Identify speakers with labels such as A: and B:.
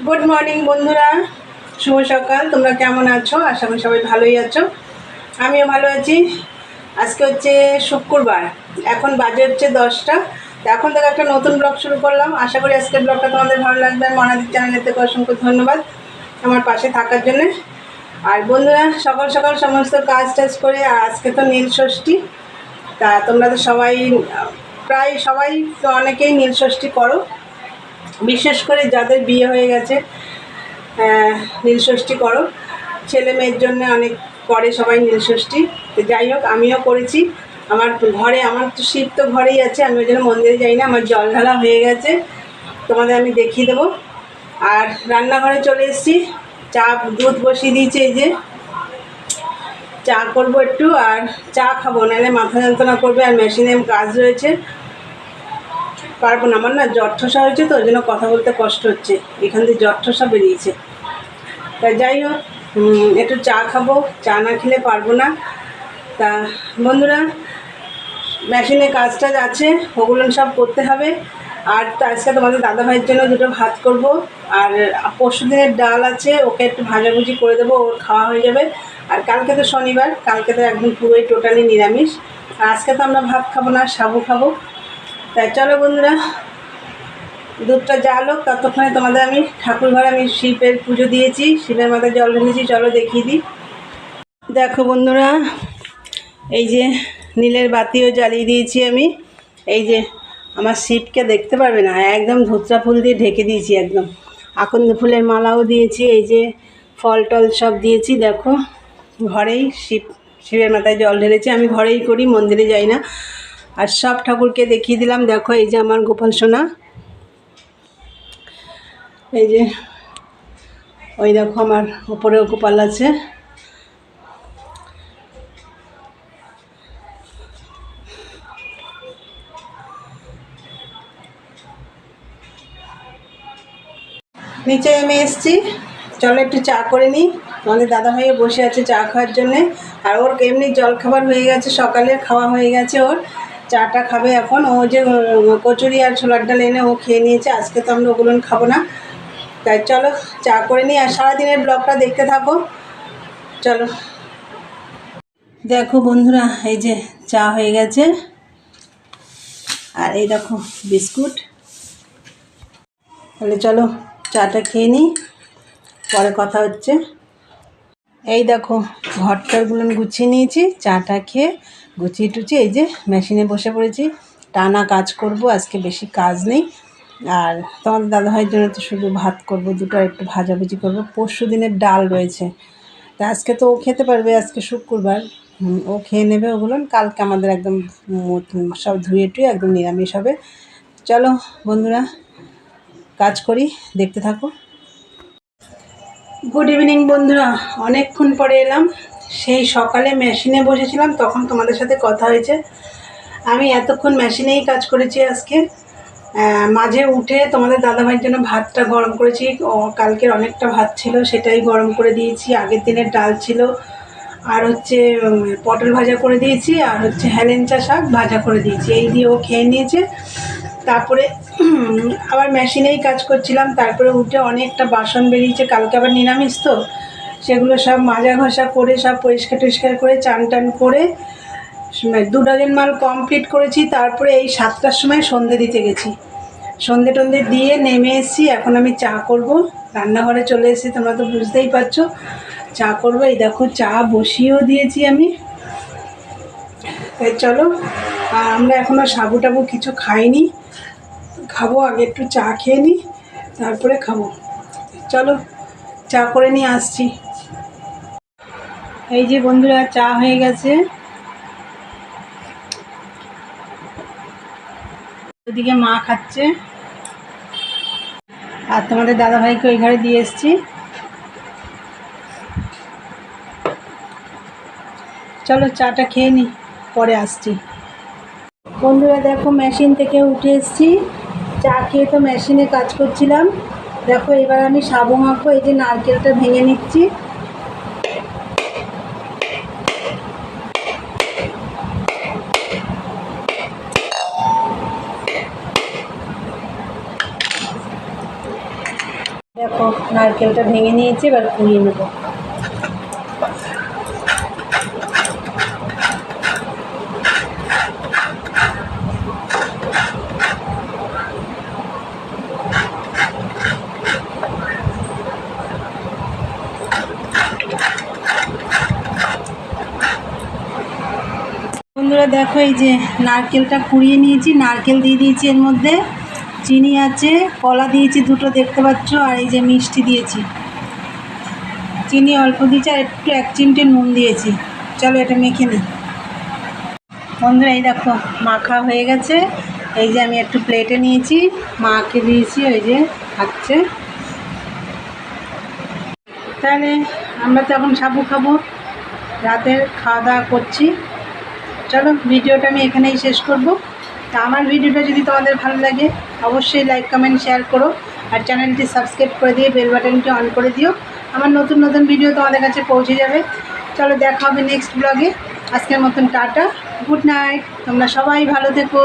A: Good morning বন্ধুরা, শুভ সকাল। তোমরা কেমন আছো? আশা করি সবাই ভালোই আছো, আমিও ভালো আছি। আজকে হচ্ছে শুক্রবার, এখন বাজে হচ্ছে 10টা। এখন থেকে একটা নতুন ব্লগ শুরু করলাম। আশা করি আজকের ব্লগটা তোমাদের ভালো লাগবে। মনাদির চ্যানেলের থেকে অসংখ্য ধন্যবাদ আমার পাশে থাকার জন্যে। আর বন্ধুরা, সকাল সকাল সমস্ত কাজ টাজ করে, আজকে তো নীল ষষ্ঠী। তা তোমরা তো সবাই, প্রায় সবাই তো অনেকেই নীল ষষ্ঠী করো, বিশেষ করে যাদের বিয়ে হয়ে গেছে নীলষষ্ঠী করো। ছেলে মেয়ের জন্য অনেক করে সবাই নীলষষ্ঠী। তো যাই হোক, আমিও করেছি। আমার ঘরে, আমার তো শিব তো ঘরেই আছে, আমি ওই জন্য মন্দিরে যাই না। আমার জল ঢালা হয়ে গেছে, তোমাদের আমি দেখিয়ে দেবো। আর রান্নাঘরে চলে এসেছি, চা দুধ বসিয়ে দিয়েছি। এই যে চা করবো একটু, আর চা খাবো, নাহলে মাথা যন্ত্রণা করবে। আর মেশিনে কাজ রয়েছে, পারবো না। আমার না জ্বর ঠোসা হয়েছে, তো ওই জন্য কথা বলতে কষ্ট হচ্ছে। এখান থেকে জ্বর ঠোসা বেরিয়েছে। তা যাই হোক, একটু চা খাবো, চা না খেলে পারবো না। তা বন্ধুরা, মেশিনে কাজ টাজ আছে, ওগুলো সব করতে হবে। আর আজকে তোমাদের দাদাভাইয়ের জন্য দুটো ভাত করব। আর পরশু দিনের ডাল আছে, ওকে একটু ভাজাভুজি করে দেবো, ওর খাওয়া হয়ে যাবে। আর কালকে তো শনিবার, কালকে তো একদম পুরোই টোটালি নিরামিষ। আর আজকে তো আমরা ভাত খাবো না, সাবু খাবো। তাই চলো বন্ধুরা, দুধটা জ্বালো, ততক্ষণে তোমাদের আমি ঠাকুর ঘরে আমি শিবের পুজো দিয়েছি, শিবের মাথায় জল ঢেলেছি। চলো দেখিয়ে দিই। দেখো বন্ধুরা, এই যে নীলের বাতিও জ্বালিয়ে দিয়েছি আমি। এই যে আমার শিবকে দেখতে পারবে না, একদম ধুতরা ফুল দিয়ে ঢেকে দিয়েছি একদম। আকন্দ ফুলের মালাও দিয়েছি, এই যে ফল টল সব দিয়েছি। দেখো, ঘরেই শিবের মাথায় জল ঢেলেছি। আমি ঘরেই করি, মন্দিরে যাই না। আর সব ঠাকুরকে দেখিয়ে দিলাম। দেখো, এই যে আমার গোপাল সোনা, এই যে ওই দেখো আমার উপরেও গোপাল আছে। নিচে নেমে এসছি, চলো একটু চা করে নিই। আমাদের দাদাভাইও বসে আছে চা খাওয়ার জন্যে। আর ওর এমনি জল খাবার হয়ে গেছে, সকালে খাওয়া হয়ে গেছে ওর। চাটা খাবে এখন। ও যে কচুরি আর ছোলার ডাল এনে ও খেয়ে নিয়েছে। আজকে তো আমরা ওগুলো খাবো না। তাই চলো চা করে নিই, আর সারাদিনের ব্লগটা দেখতে থাকো। চলো। দেখো বন্ধুরা, এই যে চা হয়ে গেছে, আর এই দেখো বিস্কুট। তাহলে চলো চাটা খেয়ে নিই, পরে কথা হচ্ছে। এই দেখো ঘরটারগুলো গুছিয়ে নিয়েছি, চাটা খেয়ে গুছিয়ে টুচিয়ে এই যে মেশিনে বসে পড়েছি। টানা কাজ করব, আজকে বেশি কাজ নেই। আর তোমাদের দাদাভাইয়ের জন্য তো শুধু ভাত করব, দুটো একটু ভাজাভুজি করব। পরশু দিনের ডাল রয়েছে, তা আজকে তো ও খেতে পারবে, আজকে শুক্রবার। ও খেয়ে নেবে ওগুলো। কালকে আমাদের একদম সব ধুয়ে টুয়ে একদম নিরামিষ হবে। চলো বন্ধুরা, কাজ করি, দেখতে থাকো। গুড ইভিনিং বন্ধুরা, অনেকক্ষণ পরে এলাম। সেই সকালে মেশিনে বসেছিলাম, তখন তোমাদের সাথে কথা হয়েছে। আমি এতক্ষণ মেশিনেই কাজ করেছি আজকে। মাঝে উঠে তোমাদের দাদাভাইয়ের জন্য ভাতটা গরম করেছি। কালকের অনেকটা ভাত ছিল, সেটাই গরম করে দিয়েছি। আগের দিনের ডাল ছিল, আর হচ্ছে পটল ভাজা করে দিয়েছি, আর হচ্ছে হেলেঞ্চা শাক ভাজা করে দিয়েছি। এই দিয়ে ও খেয়ে নিয়েছে। তারপরে আবার মেশিনেই কাজ করছিলাম। তারপরে উঠে অনেকটা বাসন বেরিয়েছে, কালকে আবার নিরামিষ তো, সেগুলো সব মাজা ঘষা করে সব পরিষ্কার টরিষ্কার করে চান টান করে 2 ডজন মাল কমপ্লিট করেছি। তারপরে এই 7টার সময় সন্ধে দিতে গেছি, সন্ধে টন্ধে দিয়ে নেমে এসেছি। এখন আমি চা করব, রান্নাঘরে চলে এসেছি, তোমরা তো বুঝতেই পারছো। চা করবো, এই দেখো চা বসিয়েও দিয়েছি আমি। তাই চলো, আর আমরা এখনও সাবু টাবু কিছু খাইনি, খাবো। আগে একটু চা খেয়ে নিই, তারপরে খাবো। চলো চা করে নিয়ে আসছি। এই যে বন্ধুরা, চা হয়ে গেছে। ওদিকে মা খাচ্ছে, আর তোমাদের দাদাভাইকে ওই ঘরে দিয়ে এসছি। চলো চাটা খেয়ে নিই, পরে আসছি। বন্ধুরা দেখো, মেশিন থেকে উঠে এসছি। চা খেয়ে তো মেশিনে কাজ করছিলাম। দেখো এবার আমি সাবু মাখবো। এই যে নারকেলটা ভেঙে নিচ্ছি। দেখো নারকেলটা ভেঙে নিয়েছি, এবার কুড়িয়ে নেব। বন্ধুরা দেখো, এই যে নারকেলটা কুড়িয়ে নিয়েছি, নারকেল দিয়ে দিয়েছি, এর মধ্যে চিনি আছে, কলা দিয়েছি দুটো দেখতে পাচ্ছ, আর এই যে মিষ্টি দিয়েছি। চিনি অল্প দিয়েছি আর একটু 1 চিমটে নুন দিয়েছি। চলো এটা মেখে নিই। বন্ধুরা এই দেখো মাখা হয়ে গেছে। এই যে আমি একটু প্লেটে নিয়েছি, মাকে দিয়েছি, ওই যে খাচ্ছে। তাহলে আমরা তো এখন সাবু খাবো, রাতের খাওয়া দাওয়া করছি। চলো ভিডিওটা আমি এখানেই শেষ করব। তা আমার ভিডিওটা যদি তোমাদের ভালো লাগে অবশ্যই লাইক কমেন্ট শেয়ার করো, আর চ্যানেলটি সাবস্ক্রাইব করে দিয়ে বেল বাটনটি অন করে দিও। আমার নতুন নতুন ভিডিও তোমাদের কাছে পৌঁছে যাবে। চলো দেখা হবে নেক্সট ব্লগে। আজকের মতন টাটা, গুড নাইট, তোমরা সবাই ভালো থেকো।